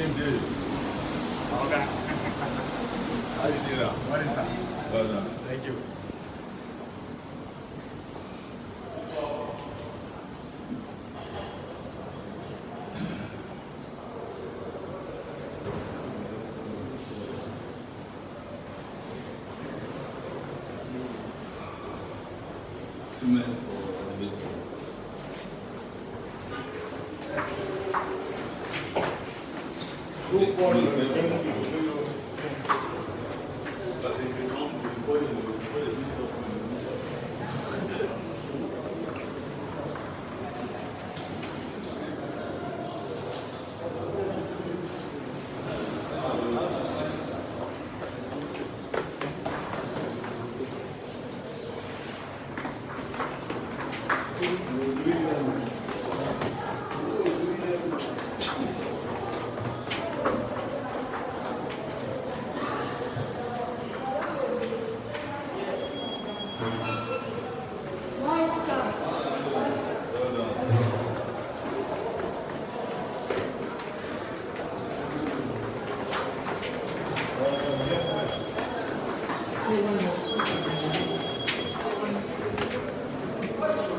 Indeed. Okay. How you doing now? What is that? Well done. Thank you. Two minutes for a bit. Go forward.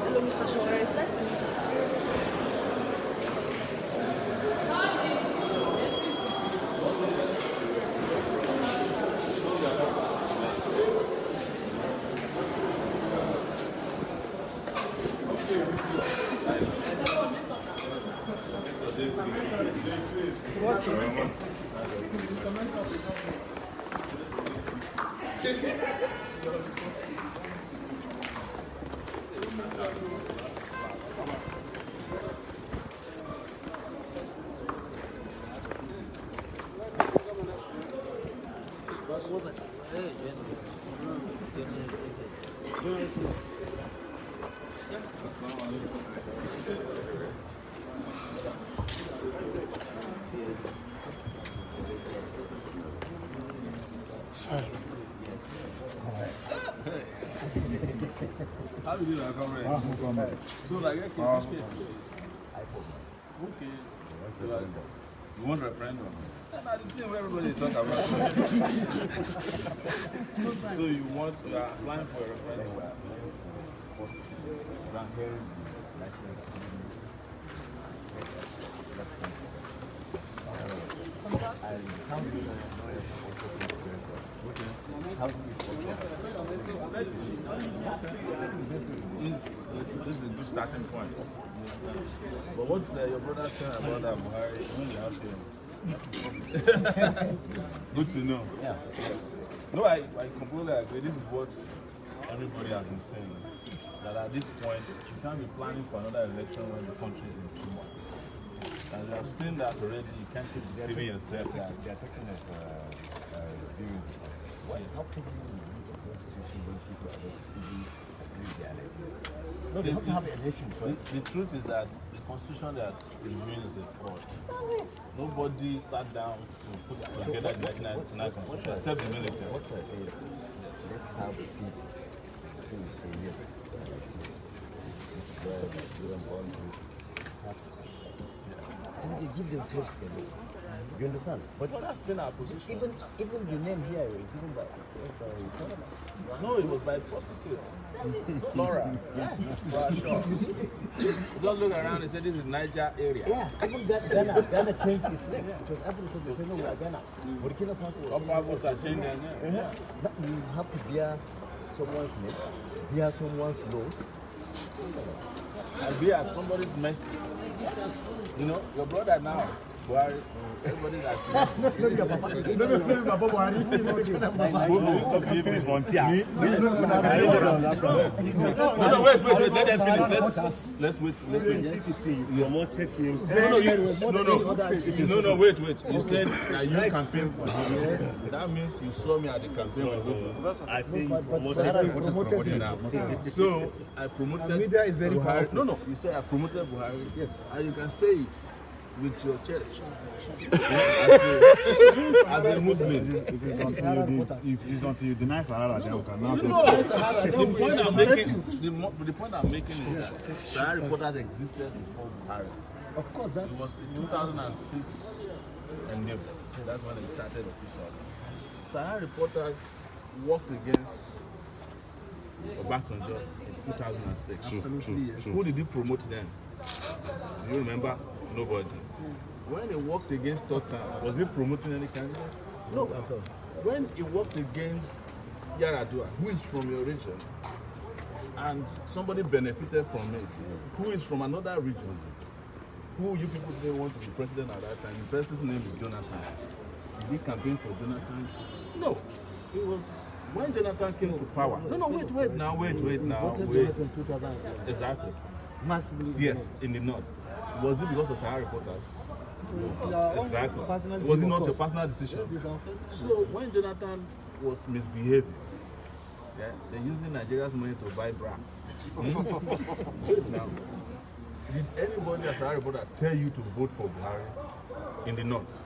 Hello, Mr. Shore, is that How you doing, comrade? So, like, okay, okay. You want referendum? And I didn't think everybody talk about. So you are applying for a referendum? This is a good starting point. But what's your brother saying about that Buhari when you ask him? Good to know. Yeah. No, I completely agree. This is what everybody has been saying. That at this point, you can't be planning for another election when the country is in turmoil. And you have seen that already. You can't keep deceiving yourself. They are talking of doing why? How can you use the constitution when people are not even agree their elections? No, they have to have an election first. The truth is that the constitution that is doing is a fraud. Nobody sat down to put together the national constitution except the military. What I say is this: let's have the people who will say yes. This is where we are born with. And they give themselves a name. You understand? But That's been our position. even the name here is given by economists. No, it was by prostitute. Laura. Yeah. Sure. Just look around and say this is Niger area. Yeah, even Ghana changed its name. It was Africa, they say no, we are Ghana. Burkina Faso was Upper are changing their name. You have to bear someone's name, bear someone's laws. And be at somebody's mercy. You know, your brother now, Buhari, everybody's at mercy. No, wait, let them finish. Let's wait. You're more taking. No, wait. You said that you campaign for him. That means you saw me at the campaign. I say you Promoting now. So I promoted media is very Buhari. powerful. No, you say I promoted Buhari. Yes. And you can say it with your chest. As a Muslim. It is until you deny Sahara, then we can now say. The point I'm making is that Sahara reporters existed before Buhari. Of course, that's It was in 2006 Endeavor. That's when it started officially. Sahara reporters worked against Obasanjo in 2006. Absolutely, yes. Who did he promote then? Do you remember? Nobody. When he worked against Totan, was he promoting any candidate? No. When he worked against Yaradua, who is from your region, and somebody benefited from it, who is from another region, who you people didn't want to be president at that time, the person's name is Jonathan. Did he campaign for Jonathan? No. It was when Jonathan came to power. No, wait now. In 2000. Exactly. Massively. Yes, in the north. Was it because of Sahara reporters? It's our own Exactly. personal Was it view, not of your course. personal decision? Yes, it's our personal So when Jonathan was misbehaving, yeah, they're using Nigeria's money to buy bra. Now, did anybody as a reporter tell you to vote for Buhari in the north?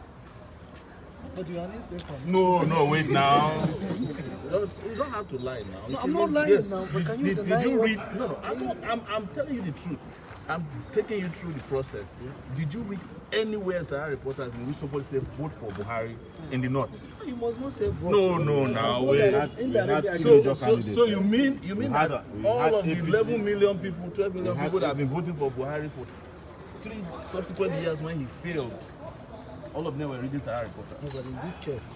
But you are an newspaper. No, wait now. You don't have to lie now. No, If I'm you not read- lying yes, now, but can you did deny you what- read? No, I'm telling you the truth. I'm taking you through the process. Yes. Did you read anywhere Sahara reporters in which somebody said vote for Buhari in the north? You must not say vote. No, now wait. Indirectly, I So, can say- so you mean had- that we all had of the APC. 11 million people, 12 million We had people that have been voting for Buhari for 3 subsequent years when he failed, all of them were reading Sahara reporters? No, but in this case,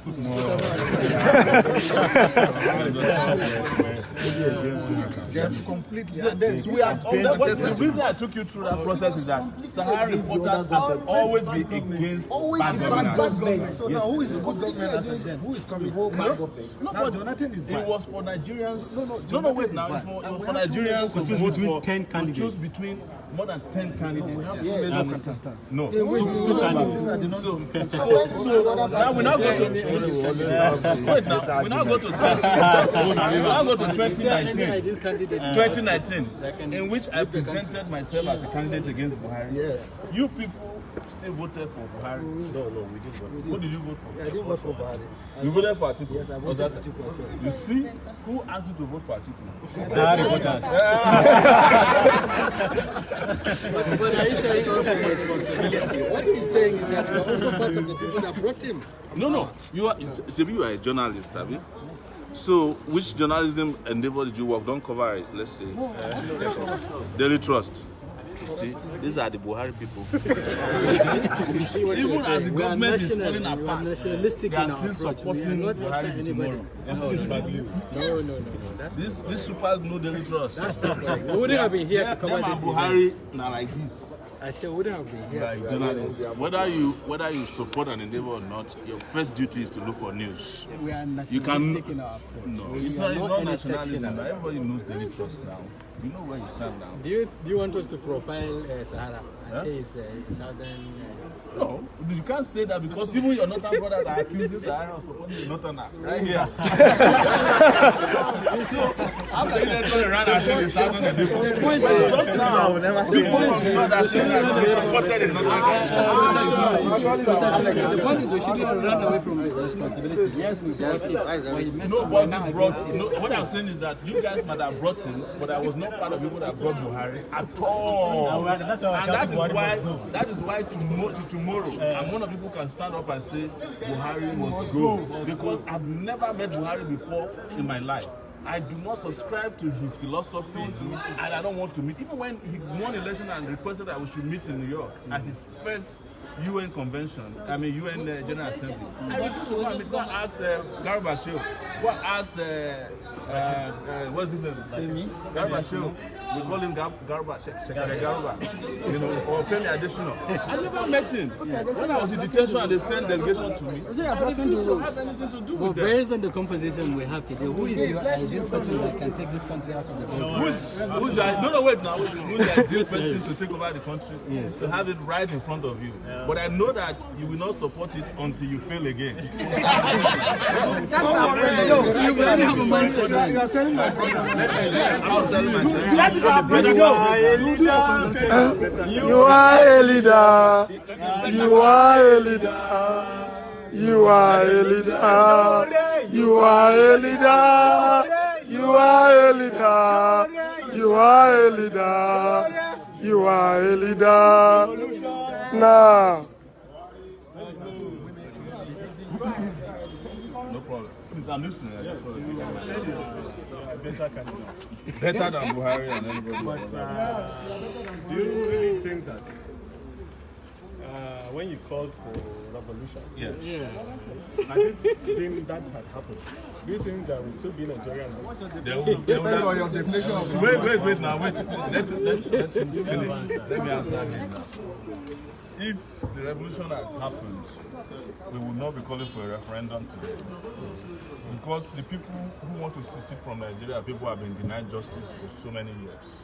just completely. So And then we are, the reason I took you through that process is that Sahara reporters have always been against always bad the bad governance. government. So now who is good government as of then? Who is coming? Whole bad government. No, Now but Jonathan is bad. it was for Nigerians. No, Jonathan wait is now. bad. It was And for we have Nigerians to choose vote between for 10 to candidates. choose between more than 10 candidates. Yeah, contestants. No. Two candidates. So now we now go to wait now. We now go to 2019. 2019, in which I presented myself as a candidate against Buhari. Yeah. You people still voted for Buhari. No, we didn't vote. Who did you vote for? I didn't vote for Buhari. You voted for Atiku. Yes, I Was voted that- for Atiku as well. You see, who asked you to vote for Atiku? Sahara reporters. But are you sharing all of responsibility? What he's saying is that you're also part of the people that brought him. No. You are. You are a journalist, have you? So, which journalism endeavor did you work? Don't cover it. Let's say Daily Trust. You see, these are the Buhari people. You see what Even you're as saying? the We are government is national, falling we are apart, nationalistic they in are our still approach. We are supporting not after Buhari anybody. tomorrow. No. This super glue Daily Trust. That's not right. We wouldn't have been here to cover Them this and Buhari event. now like this. I said we wouldn't have been here. Like journalists, whether you support an endeavor or not, your first duty is to look for news. We are You nationalistic can in our approach. no, We it's are not any nationalism. section. Now. Everybody knows Daily Trust now. You know where you stand now. Do you want us to profile Sahara and say it's southern? No, you can't say that because even your northern brothers are accusing Sahara of supporting the northerner right here. So how can you then turn around and say the southern is different? The point is, Just now, the point of you that saying that they supported the northern. the point is we shouldn't run away from the responsibility. Yes, we brought him. But he messed up. We're now Nobody brought. against him. No, what I'm saying is that you guys might have brought him, but I was not part of people that brought Buhari at all. And that is why tomorrow, I'm one of the people who can stand up and say Buhari must go because I've never met Buhari before in my life. I do not subscribe to his philosophy, and I don't want to meet. Even when he won election and requested that we should meet in New York at his first UN convention, UN General Assembly, I refused to go and meet. Go and ask Garba Shehu. Go and ask, what's his name? Garba Shehu. We call him Garba, Shekare Garba, or Femi Adesina. I never met him. When I was in detention and they sent delegation to me, I refused to have anything to do But with them. based on the composition we have today, who is your ideal person that can take this country out of the government? Who's the ideal person to take over the country? To have it right in front of you. But I know that you will not support it until you fail again. You are selling my brother. I was telling myself. That is our brother. You are a leader. You are a leader. You are a leader. You are a leader. You are a leader. You are a leader. You are a leader. You are a leader. Now. I'm listening. I just want to You said you are a better candidate. better than Buhari and everybody. But do you really think that when you called for revolution, Yeah. I didn't that had happened? Do you think there will still be Nigeria? Depends on your definition of Wait now, wait. Let me answer this now. If the revolution had happened, we would not be calling for a referendum today. Because the people who want to secede from Nigeria, people have been denied justice for so many years.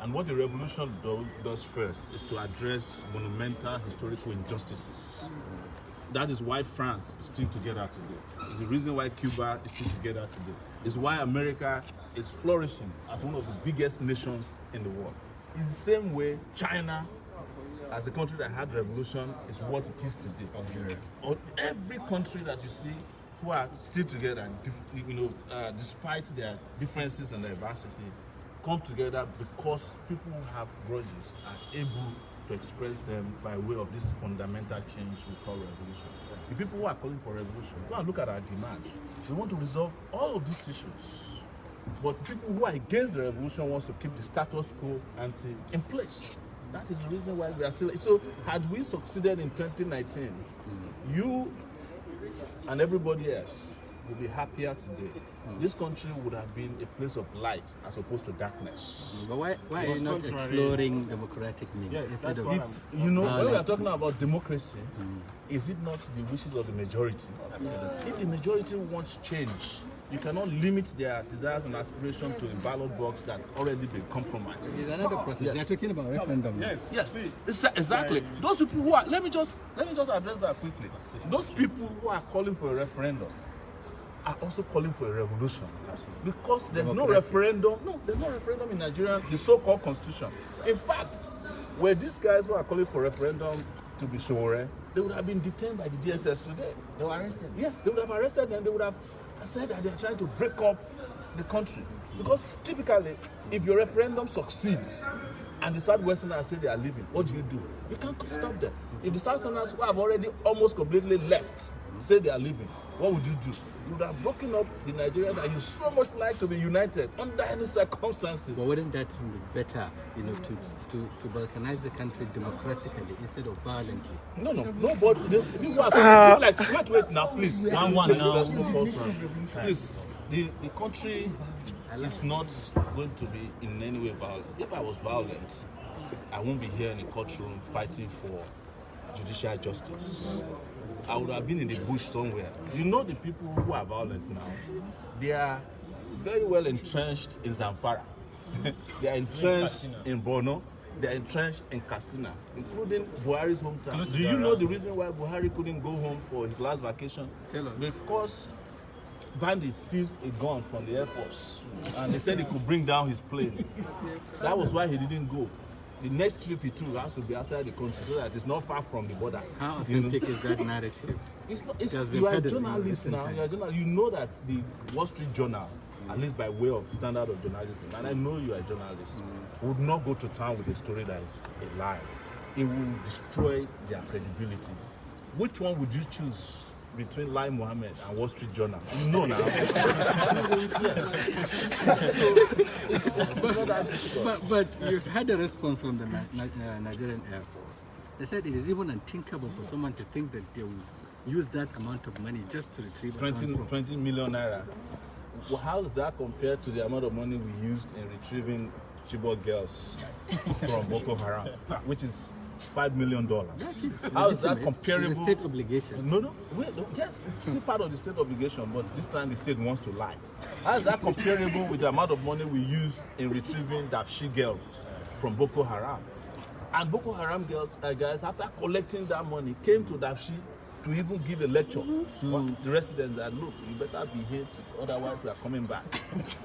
And what the revolution does first is to address monumental historical injustices. That is why France is still together today. It's the reason why Cuba is still together today. It's why America is flourishing as one of the biggest nations in the world. It's the same way China, as a country that had revolution, is what it is today. Or every country that you see who are still together, despite their differences and diversity, come together because people who have grudges are able to express them by way of this fundamental change we call revolution. The people who are calling for revolution, go and look at our demands. We want to resolve all of these issues. But people who are against the revolution wants to keep the status quo ante in place. That is the reason why we are still. So had we succeeded in 2019, you and everybody else will be happier today. This country would have been a place of light as opposed to darkness. But why are you not exploring democratic means instead of It's, when we are talking about democracy, is it not the wishes of the majority? Absolutely. If the majority wants change, you cannot limit their desires and aspirations to a ballot box that already been compromised. There's another process. Yes. They're talking about referendum. Yes, exactly. Those people who are, let me just address that quickly. Those people who are calling for a referendum are also calling for a revolution. Because there's no referendum. No, there's no referendum in Nigeria, the so-called constitution. In fact, were these guys who are calling for referendum to be Sowore, they would have been detained by the DSS today. They were arrested. Yes, they would have arrested them. They would have said that they are trying to break up the country. Because typically, if your referendum succeeds and the Southwesterners say they are leaving, what do? You can't stop them. If the Southerners who have already almost completely left say they are leaving, what would you do? You would have broken up the Nigeria that you so much like to be united under any circumstances. But wouldn't that be better, to balkanize the country democratically instead of violently? No, but the people are like, wait now, please. One now. Please, the country is not going to be in any way violent. If I was violent, I won't be here in the courtroom fighting for judicial justice. I would have been in the bush somewhere. You know, the people who are violent now, they are very well entrenched in Zamfara. They are entrenched in Borno. They are entrenched in Katsina, including Buhari's hometown. Do you know the reason why Buhari couldn't go home for his last vacation? Tell us. Because bandits seized a gun from the Air Force and they said he could bring down his plane. That was why he didn't go. The next trip he took has to be outside the country so that it's not far from the border. How authentic is that narrative? You are a journalist now. You know that the Wall Street Journal, at least by way of standard of journalism, and I know you are a journalist, would not go to town with a story that is a lie. It will destroy their credibility. Which one would you choose between Lai Mohammed and Wall Street Journal? You know now. But you've had a response from the Nigerian Air Force. They said it is even unthinkable for someone to think that they will use that amount of money just to retrieve 20 million naira. Well, how does that compare to the amount of money we used in retrieving Chibok girls from Boko Haram, which is $5 million? How is that comparable? It's a state obligation. No. Yes, it's still part of the state obligation, but this time the state wants to lie. How is that comparable with the amount of money we used in retrieving Dapchi girls from Boko Haram? And Boko Haram girls, guys, after collecting that money, came to Dapchi to even give a lecture to the residents that, look, you better behave, otherwise we are coming back.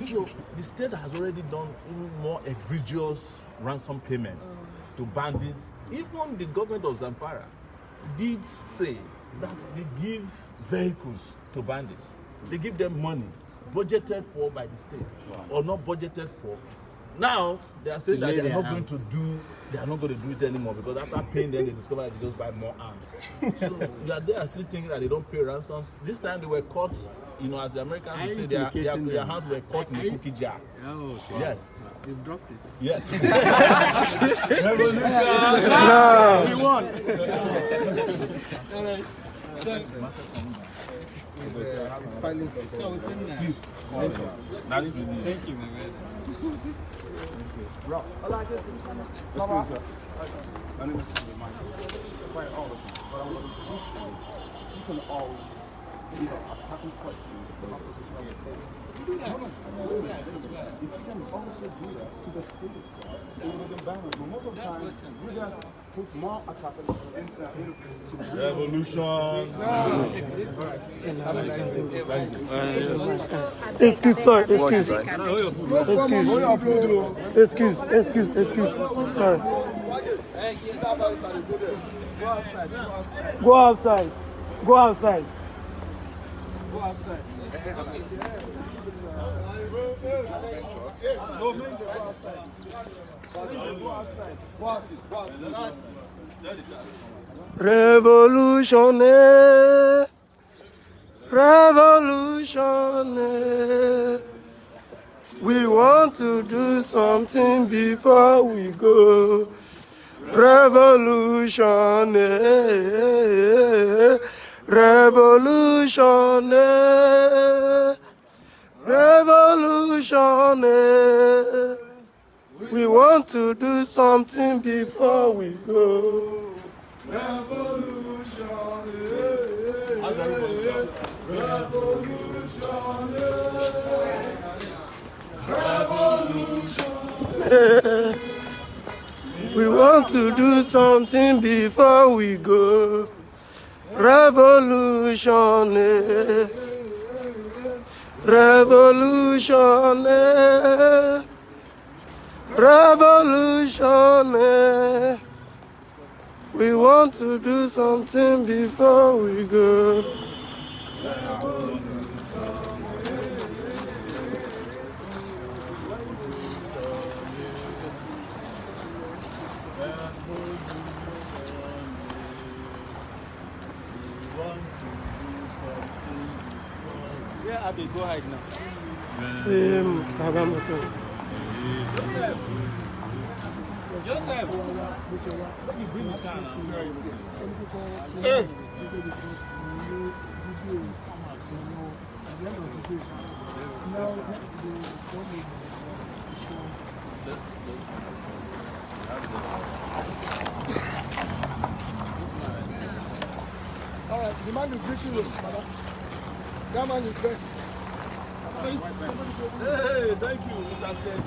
So the state has already done even more egregious ransom payments to bandits. Even the government of Zamfara did say that they give vehicles to bandits. They give them money budgeted for by the state or not budgeted for. Now they are saying that Delay they are their not going to do. They are not going to do it anymore because after paying them, they discover that they just buy more arms. So they are still thinking that they don't pay ransoms. This time they were caught. You know, as the Americans would say, their hands were caught in a cookie jar. Oh, okay. Yes. You've dropped it. Yes. We won. All right. So we'll send that. Nice to meet you. Thank you, my man. Excuse sir. My name is Mike. Quite all of you. But I'm going to you can always either attack me question or opposition. Do that. Do that as well. If you can also do that to the police, it would have been better. But most of the time, you guys put more attackers in Revolution. Excuse, sorry, excuse. Sorry. Go outside. Go outside. Go outside. Revolutionnaire, revolutionnaire. We want to do something before we go. Revolutionnaire, revolutionnaire, revolutionnaire. We want to do something before we go. We want to do something before we go. Revolutionnaire, revolutionnaire, revolutionnaire. We want to do something before we go. Yeah, Abby, go ahead now. Joseph. All right, the man is greeting you, madam. That man is best. Hey, thank you, Mr. Seth.